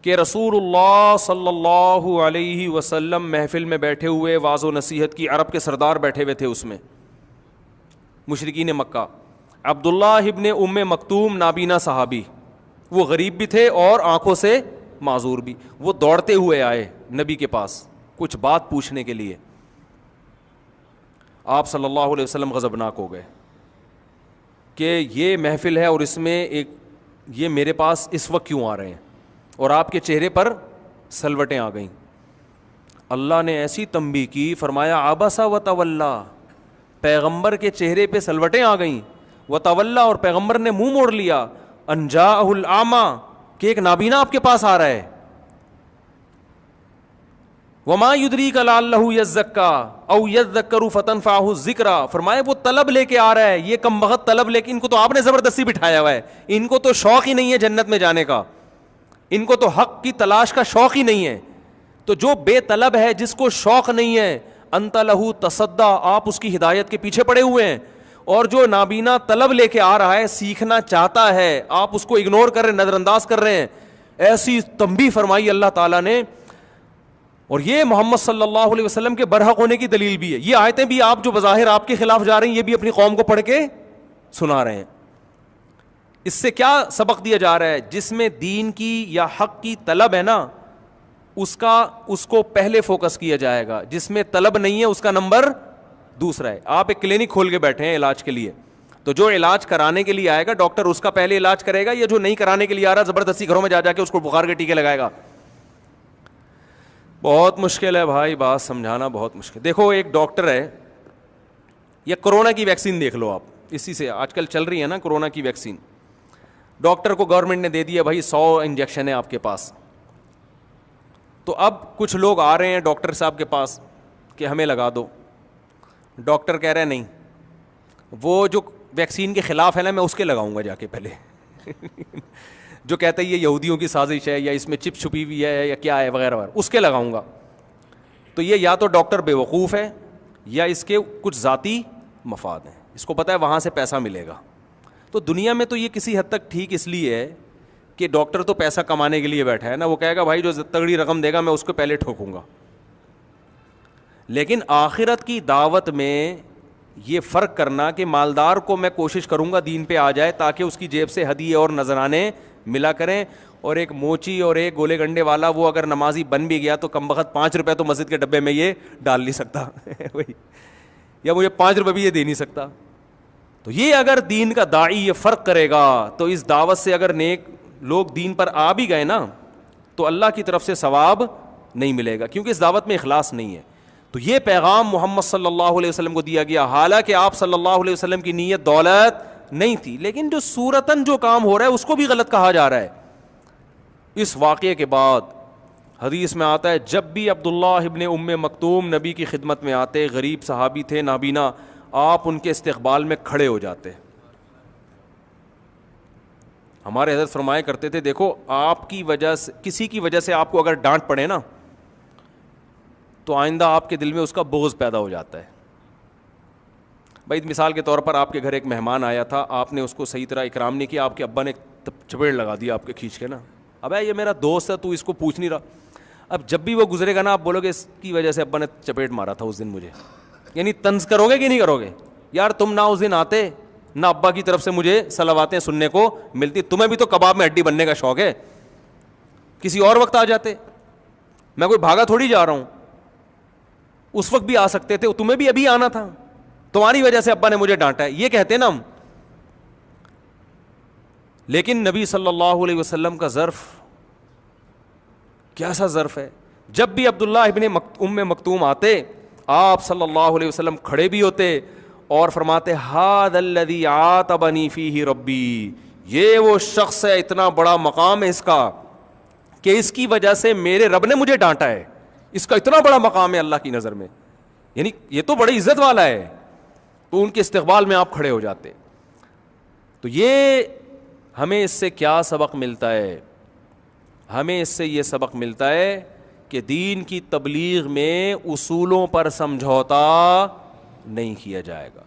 کہ رسول اللہ صلی اللہ علیہ وسلم محفل میں بیٹھے ہوئے واعظ و نصیحت کی، عرب کے سردار بیٹھے ہوئے تھے اس میں، مشرکین مکہ. عبداللہ ابن ام مکتوم نابینا صحابی، وہ غریب بھی تھے اور آنکھوں سے معذور بھی. وہ دوڑتے ہوئے آئے نبی کے پاس کچھ بات پوچھنے کے لیے. آپ صلی اللہ علیہ وسلم غضبناک ہو گئے کہ یہ محفل ہے اور اس میں یہ میرے پاس اس وقت کیوں آ رہے ہیں، اور آپ کے چہرے پر سلوٹیں آ گئیں. اللہ نے ایسی تنبیہ کی، فرمایا عبس و تولا، پیغمبر کے چہرے پہ سلوٹیں آ گئیں، و تولا، اور پیغمبر نے منہ موڑ لیا، ان جاءہ الاعمی، کہ ایک نابینا آپ کے پاس آ رہا ہے. وما یدریک لعلہ یزکا او یذکر فتنفعہ الذکرى، فرمایا وہ طلب لے کے آ رہا ہے، یہ کم بخت طلب لے کے، ان کو تو آپ نے زبردستی بٹھایا ہوا ہے، ان کو تو شوق ہی نہیں ہے جنت میں جانے کا، ان کو تو حق کی تلاش کا شوق ہی نہیں ہے. تو جو بے طلب ہے، جس کو شوق نہیں ہے، انت لہ تصدی، آپ اس کی ہدایت کے پیچھے پڑے ہوئے ہیں. اور جو نابینا طلب لے کے آ رہا ہے، سیکھنا چاہتا ہے، آپ اس کو اگنور کر رہے ہیں، نظر انداز کر رہے ہیں. ایسی تنبیہ فرمائی اللہ تعالیٰ نے. اور یہ محمد صلی اللہ علیہ وسلم کے برحق ہونے کی دلیل بھی ہے. یہ آیتیں بھی آپ جو بظاہر آپ کے خلاف جا رہی ہیں، یہ بھی اپنی قوم کو پڑھ کے سنا رہے ہیں. اس سے کیا سبق دیا جا رہا ہے؟ جس میں دین کی یا حق کی طلب ہے نا، اس کو پہلے فوکس کیا جائے گا. جس میں طلب نہیں ہے، اس کا نمبر دوسرا ہے. آپ ایک کلینک کھول کے بیٹھے ہیں علاج کے لیے، تو جو علاج کرانے کے لیے آئے گا ڈاکٹر، اس کا پہلے علاج کرے گا، یا جو نہیں کرانے کے لیے آ رہا زبردستی گھروں میں جا کے اس کو بخار کے ٹیکے لگائے گا؟ بہت مشکل ہے بھائی، بات سمجھانا بہت مشکل. دیکھو ایک ڈاکٹر ہے، یا کرونا کی ویکسین دیکھ لو آپ، اسی سے آج کل چل رہی ہے نا کرونا کی ویکسین. ڈاکٹر کو گورنمنٹ نے دے دیا بھائی 100 انجیکشن ہے آپ کے پاس. تو اب کچھ لوگ آ رہے ہیں ڈاکٹر صاحب کے پاس کہ ہمیں لگا دو. ڈاکٹر کہہ رہے ہیں نہیں، وہ جو ویکسین کے خلاف ہے نا، میں اس کے لگاؤں گا جا کے پہلے. جو کہتا ہے یہ یہودیوں کی سازش ہے، یا اس میں چپ چھپی ہوئی ہے، یا کیا ہے وغیرہ وغیرہ، اس کے لگاؤں گا. تو یہ یا تو ڈاکٹر بے وقوف ہے، یا اس کے کچھ ذاتی مفاد ہیں، اس کو پتہ ہے وہاں سے پیسہ ملے گا. تو دنیا میں تو یہ کسی حد تک ٹھیک اس لیے ہے کہ ڈاکٹر تو پیسہ کمانے کے لیے بیٹھا ہے نا، وہ کہے گا بھائی جو تگڑی رقم دے گا میں اس کو پہلے ٹھوکوں گا. لیکن آخرت کی دعوت میں یہ فرق کرنا کہ مالدار کو میں کوشش کروں گا دین پہ آ جائے تاکہ اس کی جیب سے ہدیے اور نذرانے ملا کریں، اور ایک موچی اور ایک گولے گنڈے والا وہ اگر نمازی بن بھی گیا تو کم بخت 5 روپے تو مسجد کے ڈبے میں یہ ڈال نہیں سکتا یا مجھے 5 روپے بھی یہ دے نہیں سکتا. تو یہ اگر دین کا داعی یہ فرق کرے گا تو اس دعوت سے اگر نیک لوگ دین پر آ بھی گئے نا تو اللہ کی طرف سے ثواب نہیں ملے گا، کیونکہ اس دعوت میں اخلاص نہیں ہے. تو یہ پیغام محمد صلی اللہ علیہ وسلم کو دیا گیا، حالانکہ آپ صلی اللہ علیہ وسلم کی نیت دولت نہیں تھی، لیکن جو صورتاً جو کام ہو رہا ہے اس کو بھی غلط کہا جا رہا ہے. اس واقعے کے بعد حدیث میں آتا ہے جب بھی عبداللہ ابن ام مکتوم نبی کی خدمت میں آتے، غریب صحابی تھے نابینا، آپ ان کے استقبال میں کھڑے ہو جاتے. ہمارے حضرت فرمایا کرتے تھے دیکھو آپ کی وجہ سے، کسی کی وجہ سے آپ کو اگر ڈانٹ پڑے نا تو آئندہ آپ کے دل میں اس کا بغض پیدا ہو جاتا ہے. بھائی مثال کے طور پر آپ کے گھر ایک مہمان آیا تھا، آپ نے اس کو صحیح طرح اکرام نہیں کیا، آپ کے ابا نے چپیڑ لگا دیا آپ کے کھینچ کے نا، ابے یہ میرا دوست ہے تو اس کو پوچھ نہیں رہا. اب جب بھی وہ گزرے گا نا آپ بولو گے اس کی وجہ سے ابا نے چپیٹ مارا تھا اس دن مجھے، یعنی طنز کرو گے کہ نہیں کرو گے؟ یار تم نہ اس دن آتے نہ ابا کی طرف سے مجھے صلواتیں سننے کو ملتی، تمہیں بھی تو کباب میں ہڈی بننے کا شوق ہے، کسی اور وقت آ جاتے. میں کوئی بھاگا تھوڑی جا رہا ہوں، اس وقت بھی آ سکتے تھے، تمہیں بھی ابھی آنا تھا، تمہاری وجہ سے ابا نے مجھے ڈانٹا ہے، یہ کہتے نا ہم. لیکن نبی صلی اللہ علیہ وسلم کا ظرف کیسا ظرف ہے. جب بھی عبداللہ ابن ام مکتوم آتے آپ صلی اللہ علیہ وسلم کھڑے بھی ہوتے اور فرماتے ھذا الذی عاتبنی فیہ ربی، یہ وہ شخص ہے، اتنا بڑا مقام ہے اس کا کہ اس کی وجہ سے میرے رب نے مجھے ڈانٹا ہے، اس کا اتنا بڑا مقام ہے اللہ کی نظر میں، یعنی یہ تو بڑی عزت والا ہے. تو ان کے استقبال میں آپ کھڑے ہو جاتے. تو یہ ہمیں اس سے کیا سبق ملتا ہے؟ ہمیں اس سے یہ سبق ملتا ہے کہ دین کی تبلیغ میں اصولوں پر سمجھوتا نہیں کیا جائے گا.